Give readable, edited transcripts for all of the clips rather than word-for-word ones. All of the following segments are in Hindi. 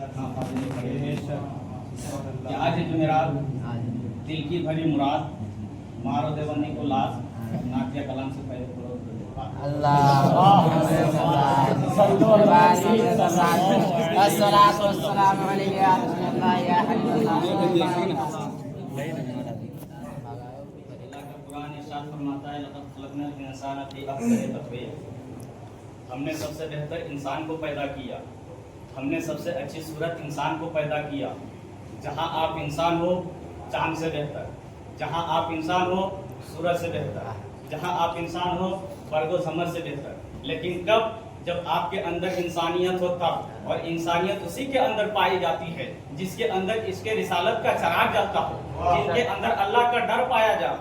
कि आज जुमेरात दिल की भरी मुराद मारो देवनी को लाश नाकिया कलाम से पहले करो हमने सबसे बेहतर इंसान को पैदा किया, हमने सबसे अच्छी सूरत इंसान को पैदा किया। जहां आप इंसान हो चांद से बेहतर, जहां आप इंसान हो सूरज से बेहतर, जहां आप इंसान हो बरगो समर से बेहतर। लेकिन कब? जब आपके अंदर इंसानियत हो तब, और इंसानियत उसी के अंदर पाई जाती है जिसके अंदर इसके रिसालत का चराग जलता हो, जिसके अंदर अल्लाह का डर पाया जाए।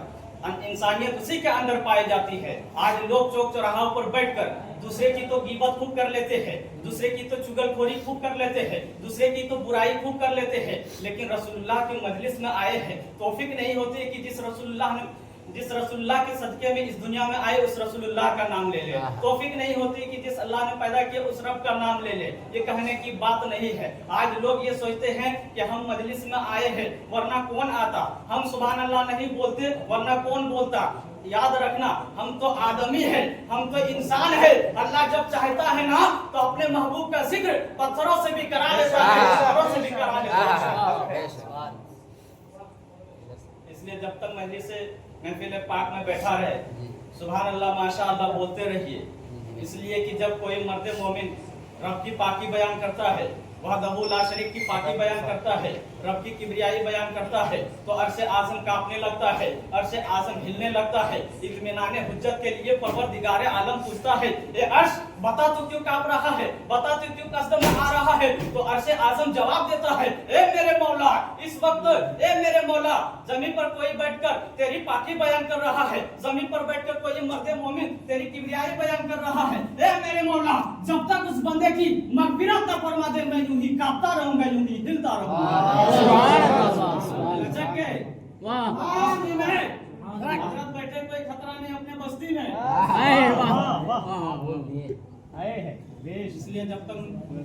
इंसानियत उसी के अंदर पाई जाती है। आज लोग चौक चौराहों पर बैठकर दूसरे की तो गीबत खूब कर लेते हैं, दूसरे की तो चुगलखोरी खूब कर लेते हैं, दूसरे की तो बुराई खूब कर लेते हैं, लेकिन रसूलुल्लाह की मजलिस में आए हैं तौफीक नहीं होती कि जिस रसूलुल्लाह के सदके में इस दुनिया में आए उस रसूलुल्लाह का नाम ले ले। तौफीक नहीं होती कि जिस अल्लाह ने पैदा किया उस रब का नाम ले ले। ये कहने की बात नहीं है। आज लोग ये सोचते हैं कि हम मजलिस में आए हैं वरना कौन आता, हम सुभान अल्लाह नहीं बोलते वरना कौन बोलता। याद रखना, हम तो आदमी है, हम तो इंसान है। अल्लाह जब चाहता है ना तो अपने महबूब का जिक्र पत्थरों से भी करा लेता है, पत्थरों से भी करा लेता है। इसलिए जब तक मजलिस से महफिल पाक में बैठा रहे सुभान अल्लाह माशा अल्लाह बोलते रहिए। इसलिए कि जब कोई मर्द मोमिन रब की पाकी बयान करता है, वह दहूला शरीक की पाकी बयान करता है, रब की किबरियाई बयान करता है, तो अर्शे आज़म कांपने लगता है, अर्शे आज़म हिलने लगता है। इत्मीनाने हुज्जत के लिए परवरदिगारे आलम पूछता है, ए अर्श बता तू क्यों कांप रहा है, बता तू क्यों कसम में आ रहा है। तो अर्शे आज़म जवाब देता है, ए मेरे मौला इस वक्त, ए मेरे मौला जमीन पर कोई बैठकर तेरी पाकी बयान कर रहा है, जमीन पर बैठकर कोई मर्द मोमिन तेरी किबरियाई बयान कर रहा है। ए मेरे मौला जब तक उस बंदे की मगफिरत न फरमा दे मैं यूं ही कांपता रहूंगा, यूं ही हिलता रहूंगा। बैठे कोई खतरा नहीं अपने बस्ती में। इसलिए जब तक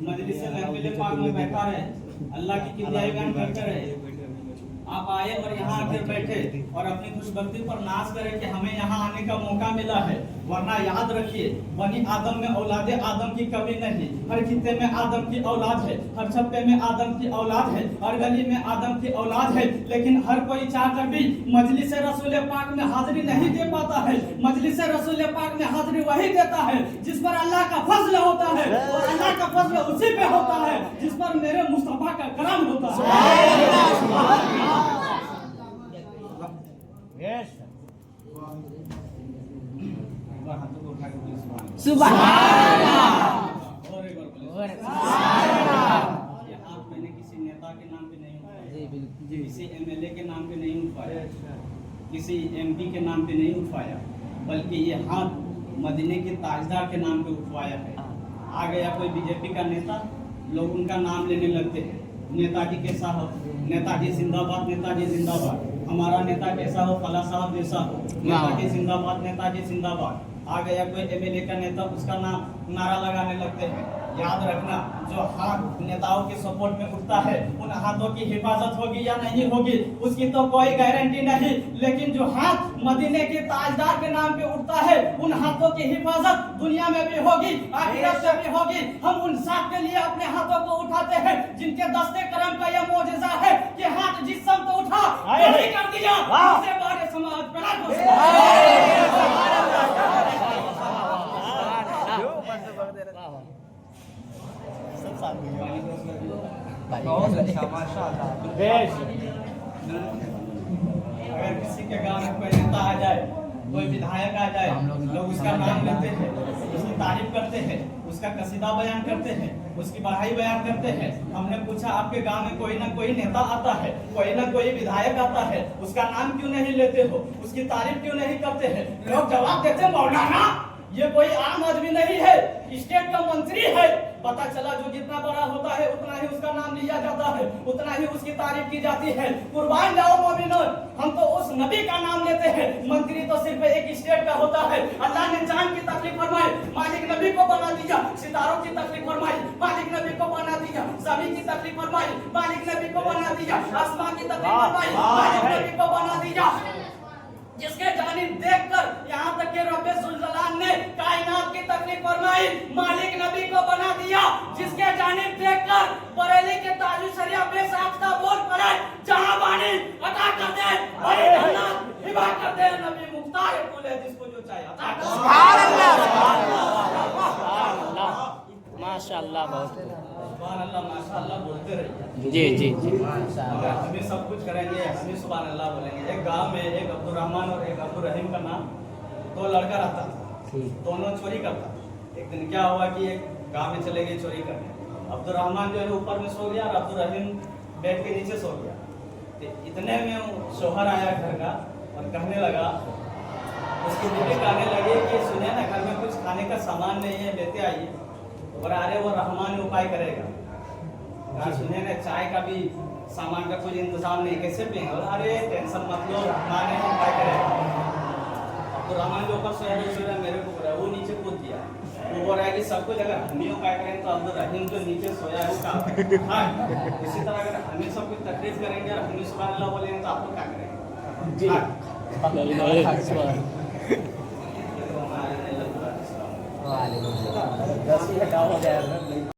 मजलिस से महफिल पाक में बैठा रहे अल्लाह की किबरियाई बयान करते रहे। आप आए और यहाँ आकर बैठे और अपनी खुशबख्ती पर नाज करें कि हमें यहाँ आने का मौका मिला है। वरना याद रखिए बनी आदम में औलादे आदम की कमी नहीं, हर खित्ते में आदम की औलाद है, हर छप्पे में आदम की औलाद है, हर गली में आदम की औलाद है। लेकिन हर कोई चाहकर भी मजलिस रसूल पाक में हाजिरी नहीं दे पाता है। मजलिस रसूल पाक में हाजिरी वही देता है जिस पर अल्लाह का फजल होता है, और अल्लाह का फजल उसी पे होता है जिस पर मेरे मुस्तफा का करम होता है। सुभान मैंने किसी नेता के नाम पे नहीं उठाया, किसी एमएलए के नाम पे नहीं उठाया, किसी एमपी के नाम पे नहीं उठाया, बल्कि ये हाथ मदीने के ताजदार के नाम पे उठवाया है। आ गया कोई बीजेपी का नेता, लोग उनका नाम लेने लगते हैं। नेताजी कैसा हो, नेताजी जिंदाबाद, नेताजी जिंदाबाद। हमारा नेता कैसा हो, फला साहब जैसा हो, नेताजी जिंदाबाद, नेताजी जिंदाबाद। आ गया कोई एमएलए का नेता, उसका नाम नारा लगाने लगते हैं। याद रखना, जो हाथ नेताओं के सपोर्ट में उठता है उन हाथों की हिफाजत होगी या नहीं होगी उसकी तो कोई गारंटी नहीं, लेकिन जो हाथ मदीने के ताजदार के नाम पे उठता है उन हाथों की हिफाजत दुनिया में भी होगी, आखिरत में भी होगी। हम उन सब के लिए अपने हाथों को उठाते हैं जिनके दस्ते करम का यह मौजज़ा है कि हाथ जिस सब को उठा वही कर दिया, उससे बारे समाज अगर किसी के गांव में कोई नेता आ जाए, कोई विधायक आ जाए, लोग उसका नाम लेते हैं, उसकी तारीफ करते हैं, उसका कसीदा बयान करते हैं, उसकी बढ़ाई बयान करते हैं। हमने पूछा आपके गांव में कोई ना कोई नेता आता है, कोई ना कोई विधायक आता है, उसका नाम क्यों नहीं लेते हो, उसकी तारीफ क्यों नहीं करते हैं? लोग जवाब देते मौलाना ये कोई आम आदमी नहीं है, स्टेट का मंत्री है, पता चला जो जितना बड़ा होता है उतना ही उसका नाम लिया जाता है, उतना ही उसकी तारीफ की जाती है। कुर्बान जाओ मोमिनो, हम तो उस नबी का नाम लेते हैं। मंत्री तो सिर्फ एक स्टेट का होता है। अल्लाह ने जान की तकलीफ फरमाई, मालिक नबी को बना दिया। सितारों की तकलीफ फरमाई, मालिक नबी को बना दिया। जमीन की तकलीफ फरमाई, मालिक नबी को बना दिया। आसमान की तकलीफ फरमाई, मालिक नबी को बना दिया। जिसके जानिब देखकर यहाँ तक के रब्बे जुल जलाल ने कायनात की तकलीफ फरमाई, मालिक नबी को बना दिया। जिसके जानिब देखकर बरेली के ताजु शरिया बेसाख्ता बोल पड़े, जहां बानी अता कर दे, बड़ी जन्नत हिबा कर दे, नबी मुख्तार बोले जिसको जो चाहे अता कर दे। सुभान अल्लाह, माशाअल्लाह, बहुत सुभान अल्लाह, माशाअल्लाह बोलते रहिए। जी जी जी, अगर हमें सब कुछ करेंगे, हमें सुभान अल्लाह बोलेंगे। एक गांव में एक अब्दुल रहमान और एक अब्दुल रहीम का नाम, दो लड़का रहता था, दोनों चोरी करता। एक दिन क्या हुआ कि एक गांव में चले गए चोरी करने। अब्दुल रहमान जो है ऊपर में सो गया और अब्दुल रहीम बेड के नीचे सो गया। तो इतने में शोहर आया घर का और कहने लगा, उसकी बीवी कहने लगी कि सुनिए ना, घर में कुछ खाने का सामान नहीं है, लेते आइए। और अरे वो रहमान उपाय करेगा। सुनिए ना, चाय का भी सामान का कुछ इंतजाम नहीं, कैसे पिएंगे? अरे टेंशन मत लो, रहमान है उपाय करेगा। तो रहमान जो ऊपर सोया मेरे को बोला, वो नीचे कूद दिया। वो बोल रहा है कि सब कुछ अगर हम ही उपाय करें तो अब्दुल रहीम जो नीचे सोया है वो काम। हाँ, इसी तरह अगर हमें सब कुछ तकलीफ करेंगे और हमें सुभान अल्लाह बोलेंगे तो आप लोग क्या करेंगे? जी वालेकुम सलाम।